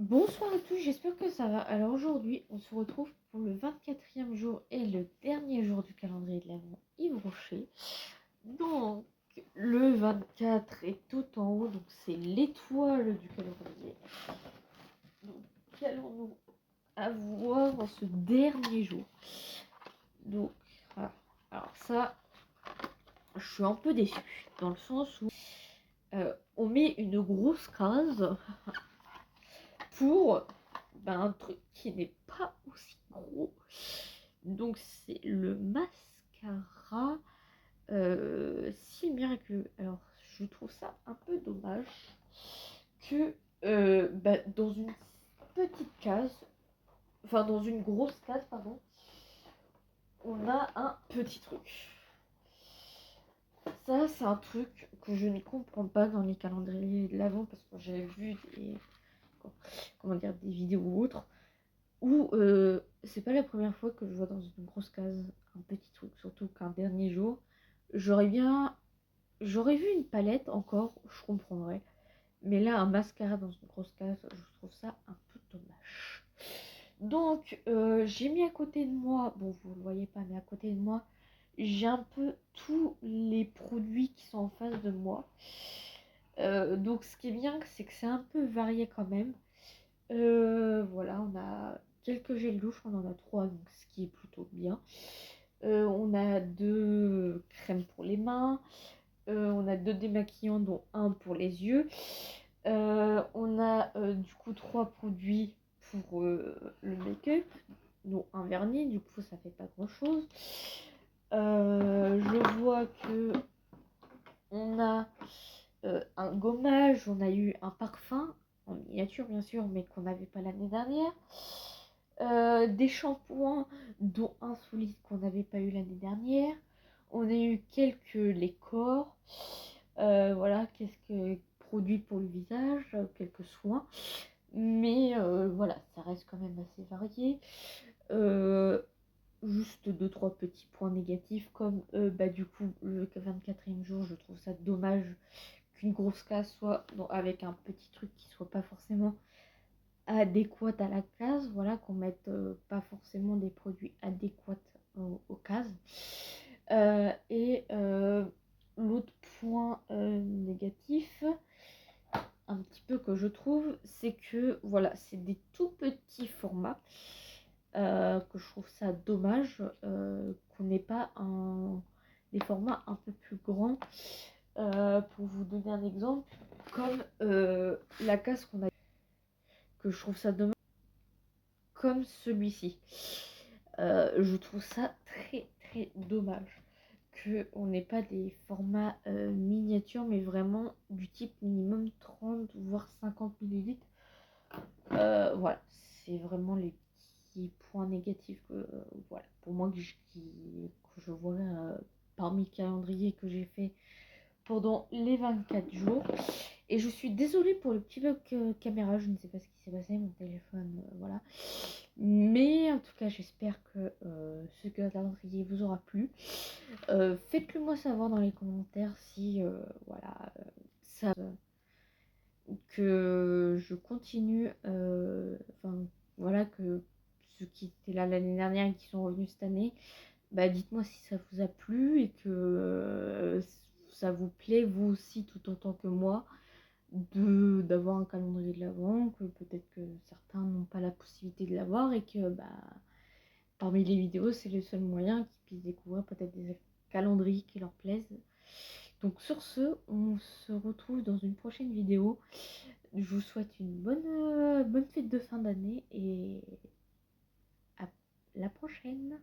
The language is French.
Bonsoir à tous, j'espère que ça va. Alors aujourd'hui, on se retrouve pour le 24e jour et le dernier jour du calendrier de l'Avent Yves Rocher. Donc, le 24 est tout en haut, donc c'est l'étoile du calendrier. Donc, qu'allons-nous avoir en ce dernier jour? Donc, voilà. Alors ça, je suis un peu déçue, dans le sens où on met une grosse case pour un truc qui n'est pas aussi gros. Donc c'est le mascara si miraculeux. Alors je trouve ça un peu dommage que dans une petite case, enfin dans une grosse case, pardon, on a un petit truc. Ça, c'est un truc que je ne comprends pas dans les calendriers de l'Avent, parce que j'avais vu des vidéos ou autres où c'est pas la première fois que je vois dans une grosse case un petit truc, surtout qu'un dernier jour. J'aurais vu une palette encore, je comprendrais. Mais là, un mascara dans une grosse case, je trouve ça un peu dommage. Donc, j'ai mis à côté de moi, bon, vous le voyez pas, mais à côté de moi, j'ai un peu tous les produits qui sont en face de moi. Donc, ce qui est bien, c'est que c'est un peu varié quand même. Voilà, on a quelques gels douche, on en a 3, donc ce qui est plutôt bien. On a 2 crèmes pour les mains. On a 2 démaquillants, dont un pour les yeux. On a du coup 3 produits pour le make-up, dont un vernis, du coup ça fait pas grand chose. Je vois que on a un gommage, on a eu un parfum en miniature bien sûr, mais qu'on n'avait pas l'année dernière. Des shampoings, dont un solide qu'on n'avait pas eu l'année dernière. On a eu quelques laits corps, voilà, quelques produits pour le visage, quelques soins. Mais voilà, ça reste quand même assez varié. Juste 2-3 petits points négatifs, comme du coup le 24e jour, je trouve ça dommage qu'une grosse case soit avec un petit truc qui soit pas forcément adéquate à la case, voilà, qu'on mette pas forcément des produits adéquats aux cases. Et l'autre point négatif, un petit peu que je trouve, c'est que voilà, c'est des tout petits formats, que je trouve ça dommage qu'on n'ait pas des formats un peu plus grands. Pour vous donner un exemple, comme la case qu'on a, que je trouve ça dommage, comme celui-ci. Je trouve ça très très dommage qu'on n'ait pas des formats miniatures, mais vraiment du type minimum 30 voire 50 millilitres. Voilà, c'est vraiment les petits points négatifs que, voilà, pour moi que je vois parmi le calendrier que j'ai fait pendant les 24 jours. Et je suis désolée pour le petit bug caméra, je ne sais pas ce qui s'est passé, mon téléphone, voilà. Mais en tout cas, j'espère que ce calendrier vous aura plu. Faites-le moi savoir dans les commentaires si, voilà, ça, que je continue, enfin, voilà, que ceux qui étaient là l'année dernière et qui sont revenus cette année, dites-moi si ça vous a plu et que ça vous plaît vous aussi tout autant que moi d'avoir un calendrier de l'Avent, que peut-être que certains n'ont pas la possibilité de l'avoir et que parmi les vidéos c'est le seul moyen qu'ils puissent découvrir peut-être des calendriers qui leur plaisent. Donc sur ce, on se retrouve dans une prochaine vidéo. Je vous souhaite une bonne fête de fin d'année et à la prochaine.